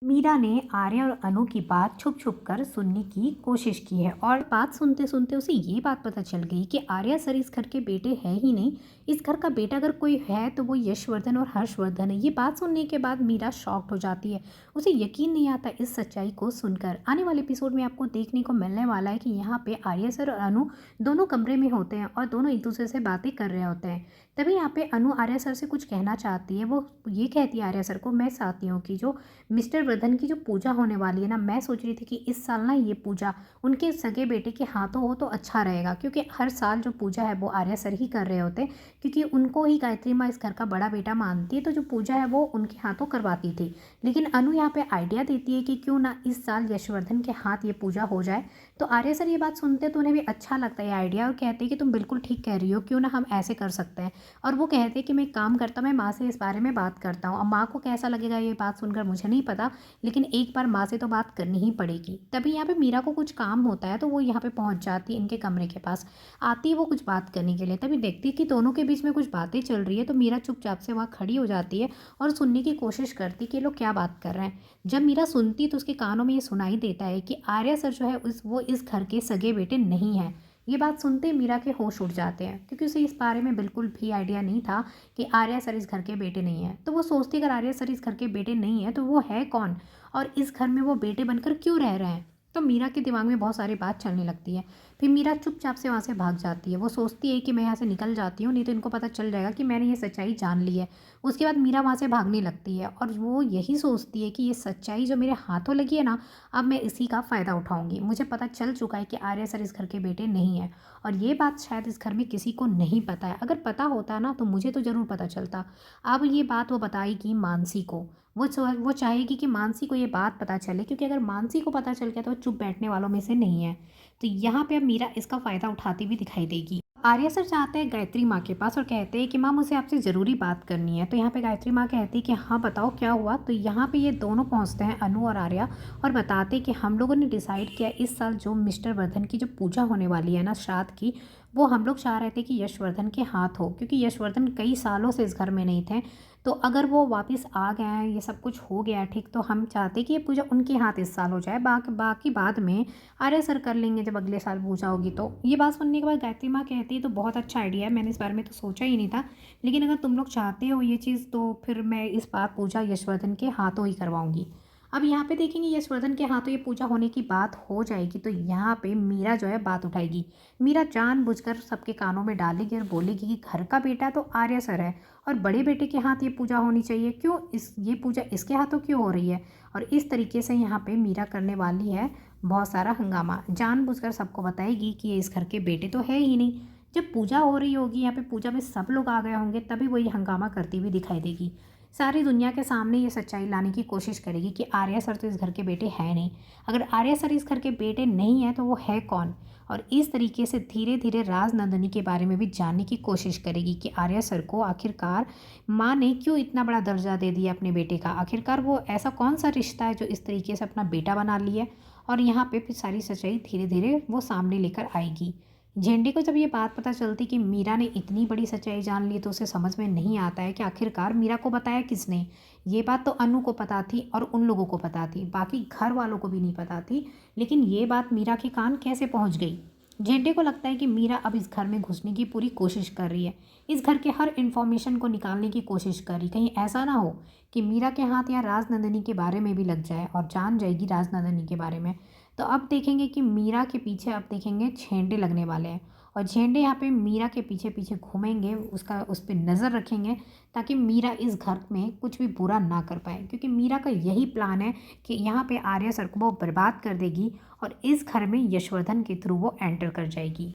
मीरा ने आर्या और अनु की बात छुप छुप कर सुनने की कोशिश की है और बात सुनते सुनते उसे ये बात पता चल गई कि आर्या सर इस घर के बेटे हैं ही नहीं। इस घर का बेटा अगर कोई है तो वो यशवर्धन और हर्षवर्धन है। ये बात सुनने के बाद मीरा शॉक्ड हो जाती है। उसे यकीन नहीं आता इस सच्चाई को सुनकर। आने वाले एपिसोड में आपको देखने को मिलने वाला है कि यहाँ पे आर्या सर और अनु दोनों कमरे में होते हैं और दोनों एक दूसरे से बातें कर रहे होते हैं। तभी यहाँ पे अनु आर्या सर से कुछ कहना चाहती है। वो ये कहती है आर्या सर को, मैं चाहती हूँ कि जो मिस्टर वर्धन की जो पूजा होने वाली है ना, मैं सोच रही थी कि इस साल ना ये पूजा उनके सगे बेटे के हाथों हो तो अच्छा रहेगा, क्योंकि हर साल जो पूजा है वो आर्या सर ही कर रहे होते हैं, क्योंकि उनको ही गायत्री माँ इस घर का बड़ा बेटा मानती है, तो जो पूजा है वो उनके हाथों करवाती थी। लेकिन अनु यहाँ पे आइडिया देती है कि क्यों ना इस साल यशवर्धन के हाथ ये पूजा हो जाए। तो आर्या सर ये बात सुनते तो उन्हें भी अच्छा लगता है आइडिया और कहते हैं कि तुम बिल्कुल ठीक कह रही हो, क्यों ना हम ऐसे कर सकते हैं। और वो कहते हैं कि मैं एक काम करता हूँ, मैं माँ से इस बारे में बात करता हूँ। अब माँ को कैसा लगेगा ये बात सुनकर मुझे नहीं पता, लेकिन एक बार माँ से तो बात करनी ही पड़ेगी। तभी यहाँ पे मीरा को कुछ काम होता है तो वो यहाँ पे पहुँच जाती है, इनके कमरे के पास आती है वो कुछ बात करने के लिए। तभी देखती है कि दोनों के बीच में कुछ बातें चल रही है, तो मीरा चुपचाप से वहाँ खड़ी हो जाती है और सुनने की कोशिश करती कि ये लोग क्या बात कर रहे हैं। जब मीरा सुनती तो उसके कानों में ये सुनाई देता है कि आर्या सर जो है वो इस घर के सगे बेटे नहीं हैं। ये बात सुनते मीरा के होश उड़ जाते हैं, क्योंकि उसे इस बारे में बिल्कुल भी आइडिया नहीं था कि आर्या सर इस घर के बेटे नहीं हैं। तो वो सोचती अगर आर्या सर इस घर के बेटे नहीं हैं तो वो है कौन, और इस घर में वो बेटे बनकर क्यों रह रहे हैं। तो मीरा के दिमाग में बहुत सारी बात चलने लगती है। फिर मीरा चुपचाप से वहाँ से भाग जाती है। वो सोचती है कि मैं यहाँ से निकल जाती हूँ, नहीं तो इनको पता चल जाएगा कि मैंने ये सच्चाई जान ली है। उसके बाद मीरा वहाँ से भागने लगती है और वो यही सोचती है कि ये सच्चाई जो मेरे हाथों लगी है ना, अब मैं इसी का फ़ायदा उठाऊंगी। मुझे पता चल चुका है कि आर्या सर इस घर के बेटे नहीं हैं, और ये बात शायद इस घर में किसी को नहीं पता है। अगर पता होता ना तो मुझे तो ज़रूर पता चलता। अब ये बात वो बताएगी मानसी को। वो चाहेगी कि मानसी को ये बात पता चले, क्योंकि अगर मानसी को पता चल गया तो वो चुप बैठने वालों में से नहीं है। तो यहाँ पे अब मीरा इसका फ़ायदा उठाती हुई दिखाई देगी। आर्या सर जाते हैं गायत्री माँ के पास और कहते हैं कि माँ मुझे आपसे ज़रूरी बात करनी है। तो यहाँ पे गायत्री माँ कहती है कि हाँ बताओ क्या हुआ। तो यहाँ पे ये दोनों पहुँचते हैं, अनु और आर्या, और बताते हैं कि हम लोगों ने डिसाइड किया इस साल जो मिस्टर वर्धन की जो पूजा होने वाली है ना, श्राद्ध की, वो हम लोग चाह रहे थे कि यशवर्धन के हाथ हो, क्योंकि यशवर्धन कई सालों से इस घर में नहीं थे। तो अगर वो वापस आ गए हैं, ये सब कुछ हो गया है ठीक, तो हम चाहते कि ये पूजा उनके हाथ इस साल हो जाए। बाकी बाद में आर्या सर कर लेंगे जब अगले साल पूजा होगी। तो ये बात सुनने के बाद गायत्री माँ कहती है तो बहुत अच्छा आइडिया है, मैंने इस बारे में तो सोचा ही नहीं था, लेकिन अगर तुम लोग चाहते हो ये चीज़ तो फिर मैं इस बार पूजा यशवर्धन के हाथों ही करवाऊंगी। अब यहाँ पे देखेंगे यशवर्धन के हाथों ये पूजा होने की बात हो जाएगी, तो यहाँ पे मीरा जो है बात उठाएगी। मीरा जानबूझकर सबके कानों में डालेगी और बोलेगी कि घर का बेटा तो आर्या सर है, और बड़े बेटे के हाथ ये पूजा होनी चाहिए, क्यों ये पूजा इसके हाथों क्यों हो रही है। और इस तरीके से यहाँ पे मीरा करने वाली है बहुत सारा हंगामा। जानबूझकर सबको बताएगी कि ये इस घर के बेटे तो है ही नहीं। जब पूजा हो रही होगी, यहाँ पे पूजा में सब लोग आ गए होंगे, तभी वो ये हंगामा करती हुई दिखाई देगी। सारी दुनिया के सामने ये सच्चाई लाने की कोशिश करेगी कि आर्या सर तो इस घर के बेटे हैं नहीं। अगर आर्या सर इस घर के बेटे नहीं हैं तो वो है कौन। और इस तरीके से धीरे धीरे राजनंदिनी के बारे में भी जानने की कोशिश करेगी कि आर्या सर को आखिरकार माँ ने क्यों इतना बड़ा दर्जा दे दिया अपने बेटे का। आखिरकार वो ऐसा कौन सा रिश्ता है जो इस तरीके से अपना बेटा बना लिया। और यहाँ पे फिर सारी सच्चाई धीरे धीरे वो सामने लेकर आएगी। झेंडे को जब ये बात पता चलती कि मीरा ने इतनी बड़ी सच्चाई जान ली, तो उसे समझ में नहीं आता है कि आखिरकार मीरा को बताया किसने। ये बात तो अनु को पता थी और उन लोगों को पता थी, बाकी घर वालों को भी नहीं पता थी, लेकिन ये बात मीरा के कान कैसे पहुंच गई। झेंडे को लगता है कि मीरा अब इस घर में घुसने की पूरी कोशिश कर रही है, इस घर के हर इन्फॉर्मेशन को निकालने की कोशिश कर रही। कहीं ऐसा ना हो कि मीरा के हाथ या राजनंदिनी के बारे में भी लग जाए और जान जाएगी राजनंदिनी के बारे में। तो अब देखेंगे कि मीरा के पीछे अब देखेंगे झेंडे लगने वाले हैं, और झेंडे यहाँ पे मीरा के पीछे पीछे घूमेंगे, उस पर नज़र रखेंगे, ताकि मीरा इस घर में कुछ भी बुरा ना कर पाए, क्योंकि मीरा का यही प्लान है कि यहाँ पे आर्या सर को वो बर्बाद कर देगी और इस घर में यशवर्धन के थ्रू वो एंटर कर जाएगी।